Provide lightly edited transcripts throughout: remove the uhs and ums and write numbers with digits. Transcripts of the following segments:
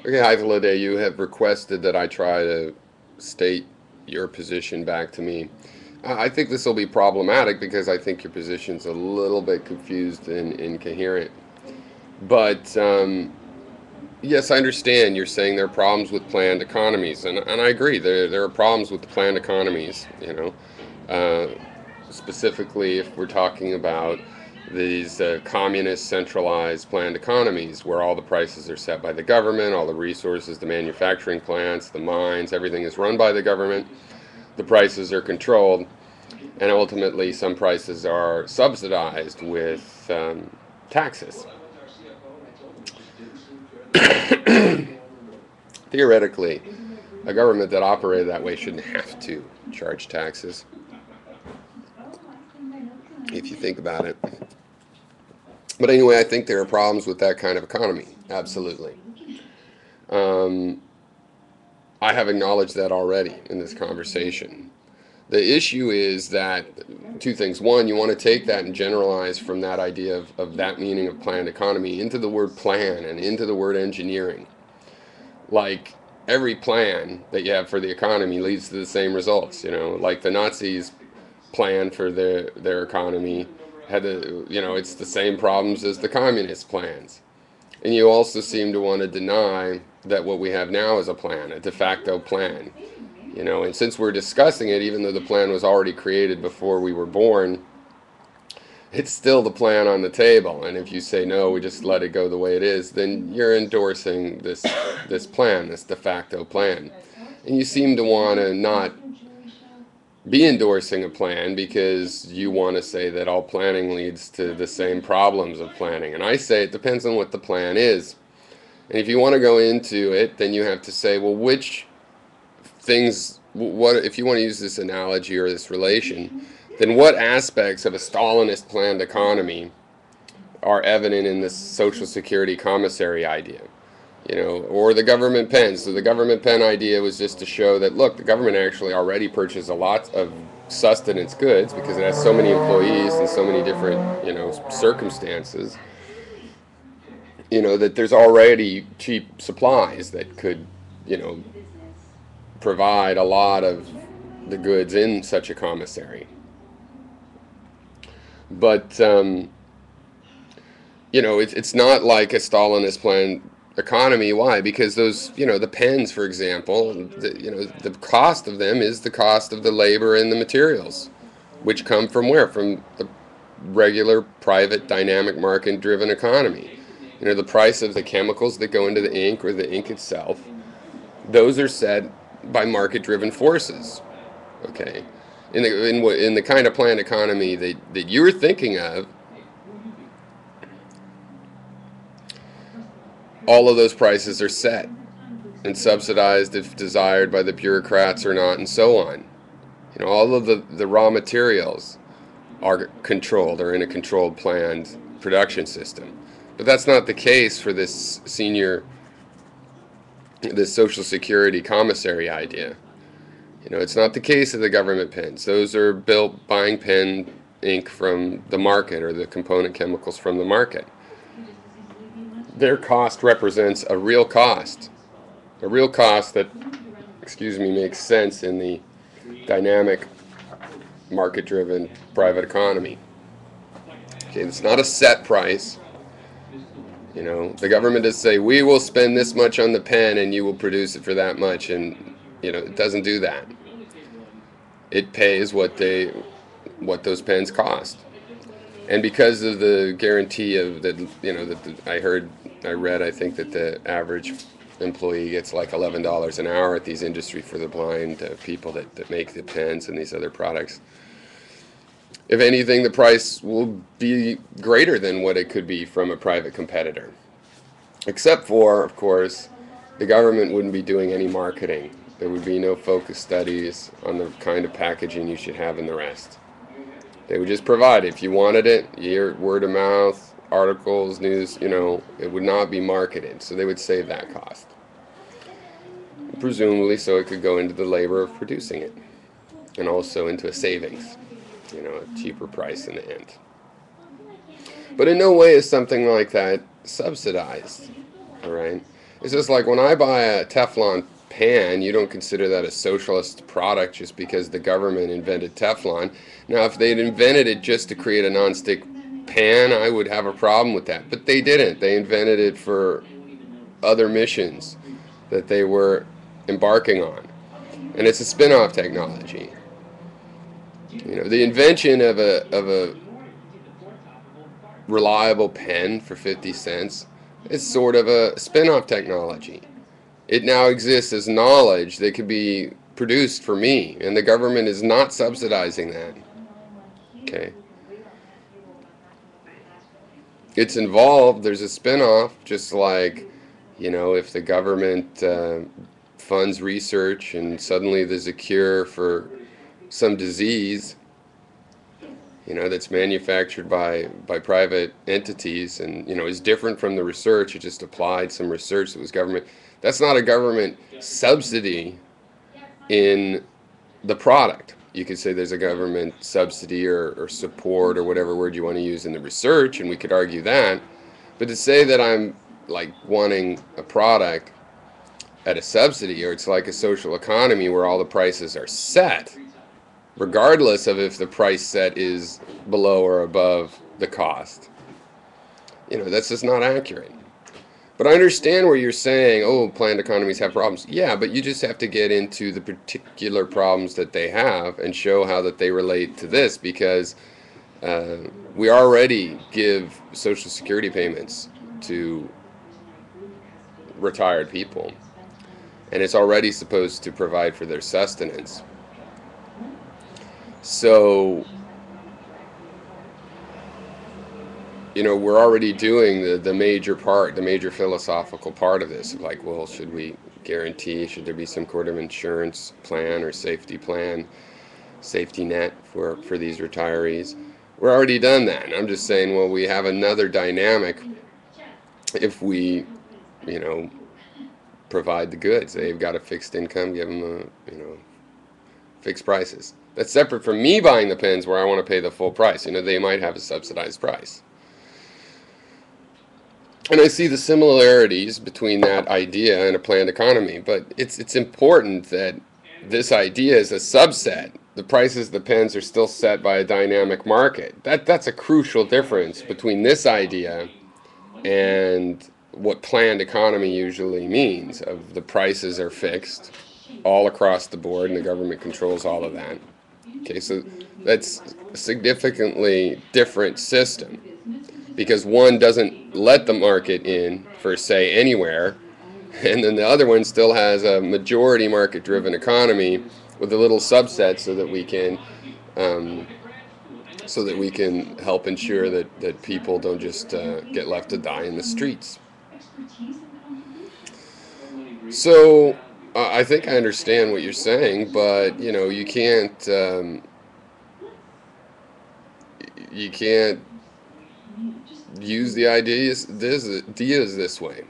Okay, hi, Day. You have requested that I try to state your position back to me. I think this will be problematic because I think your position's a little bit confused and incoherent. But yes, I understand you're saying there are problems with planned economies, and I agree. There are problems with planned economies, uh, specifically if we're talking about these communist centralized planned economies where all the prices are set by the government, all the resources, the manufacturing plants, the mines, everything is run by the government, the prices are controlled, and ultimately some prices are subsidized with taxes. Theoretically, a government that operated that way shouldn't have to charge taxes, if you think about it. But anyway, I think there are problems with that kind of economy. Absolutely. Um, I have acknowledged that already in this conversation. The issue is that two things. One, you want to take that and generalize from that idea of that meaning of planned economy into the word plan and into the word engineering. Like every plan that you have for the economy leads to the same results. Like the Nazis' plan for their economy had it's the same problems as the communist plans. And you also seem to want to deny that what we have now is a plan, a de facto plan. And since we're discussing it, even though the plan was already created before we were born, it's still the plan on the table. And if you say no, we just let it go the way it is, then you're endorsing this plan, this de facto plan. And you seem to want to not be endorsing a plan because you want to say that all planning leads to the same problems of planning. And I say it depends on what the plan is. And if you want to go into it, then you have to say, well, which things, what if you want to use this analogy or this relation, then what aspects of a Stalinist planned economy are evident in this Social Security commissary idea? Or the government pen. So the government pen idea was just to show that, look, the government actually already purchased a lot of sustenance goods because it has so many employees and so many different, circumstances, that there's already cheap supplies that could, you know, provide a lot of the goods in such a commissary. But it's not like a Stalinist planned economy. Why? Because those, the pens, for example, the cost of them is the cost of the labor and the materials, which come from where? From the regular private dynamic market driven economy. The price of the chemicals that go into the ink or the ink itself, those are set by market driven forces. Okay. In the kind of planned economy that you're thinking of, all of those prices are set and subsidized if desired by the bureaucrats or not, and so on. All of the raw materials are controlled or in a controlled planned production system. But that's not the case for this Social Security commissary idea. It's not the case of the government pens. Those are built buying pen ink from the market or the component chemicals from the market. Their cost represents a real cost that, excuse me, makes sense in the dynamic, market driven private economy. Okay, it's not a set price. The government does say, we will spend this much on the pen and you will produce it for that much. And, it doesn't do that. It pays what those pens cost. And because of the guarantee of I read, I think that the average employee gets like $11 an hour at these Industry for the Blind people that make the pens and these other products. If anything, the price will be greater than what it could be from a private competitor. Except for, of course, the government wouldn't be doing any marketing. There would be no focus studies on the kind of packaging you should have and the rest. They would just provide it. If you wanted it, your word of mouth, articles, news, it would not be marketed. So they would save that cost. Presumably so it could go into the labor of producing it. And also into a savings, a cheaper price in the end. But in no way is something like that subsidized. All right? It's just like when I buy a Teflon pan, you don't consider that a socialist product just because the government invented Teflon. Now, if they'd invented it just to create a nonstick pan, I would have a problem with that. But they didn't. They invented it for other missions that they were embarking on. And it's a spin-off technology. You know, the invention of a reliable pen for 50 cents is sort of a spin-off technology. It now exists as knowledge that could be produced for me, and the government is not subsidizing that. Okay. It's involved, there's a spin-off, just like, you know, if the government funds research and suddenly there's a cure for some disease, you know, that's manufactured by private entities and, you know, is different from the research. It just applied some research that was government. That's not a government subsidy in the product. You could say there's a government subsidy or support or whatever word you want to use in the research, and we could argue that. But to say that I'm like wanting a product at a subsidy, or it's like a social economy where all the prices are set, regardless of if the price set is below or above the cost. You know, that's just not accurate. But I understand where you're saying, oh, planned economies have problems. Yeah, but you just have to get into the particular problems that they have and show how that they relate to this, because we already give Social Security payments to retired people, and it's already supposed to provide for their sustenance. So, you know, we're already doing the major part, the major philosophical part of this. Like, well, should we guarantee, should there be some sort of insurance plan or safety plan, safety net for these retirees? We're already done that. And I'm just saying, well, we have another dynamic if we, you know, provide the goods. They've got a fixed income, give them a, you know, fixed prices. That's separate from me buying the pens where I want to pay the full price. You know, they might have a subsidized price. And I see the similarities between that idea and a planned economy, but it's important that this idea is a subset. The prices of the pens are still set by a dynamic market. That's a crucial difference between this idea and what planned economy usually means, of the prices are fixed all across the board and the government controls all of that. Okay, so that's a significantly different system, because one doesn't let the market in for, say, anywhere, and then the other one still has a majority market-driven economy with a little subset so that we can help ensure that people don't just get left to die in the streets. So I think I understand what you're saying, but you know, you can't use the ideas this way.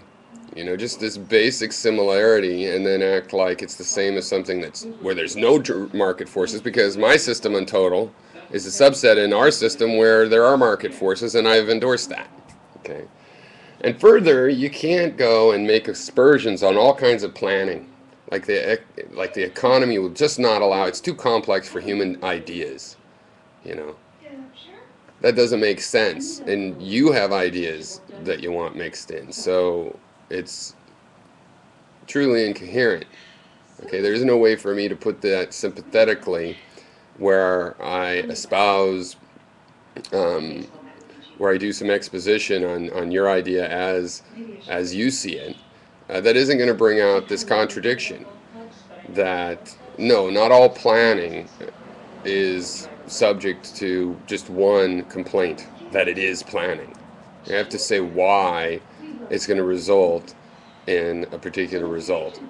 You know, just this basic similarity, and then act like it's the same as something that's where there's no market forces, because my system in total is a subset in our system where there are market forces, and I've endorsed that. Okay. And further, you can't go and make aspersions on all kinds of planning. Like the economy will just not allow. It's too complex for human ideas. You know, that doesn't make sense. And you have ideas that you want mixed in. So it's truly incoherent. Okay, there's no way for me to put that sympathetically where I espouse, where I do some exposition on your idea as you see it. That isn't going to bring out this contradiction that, no, not all planning is subject to just one complaint, that it is planning. You have to say why it's going to result in a particular result.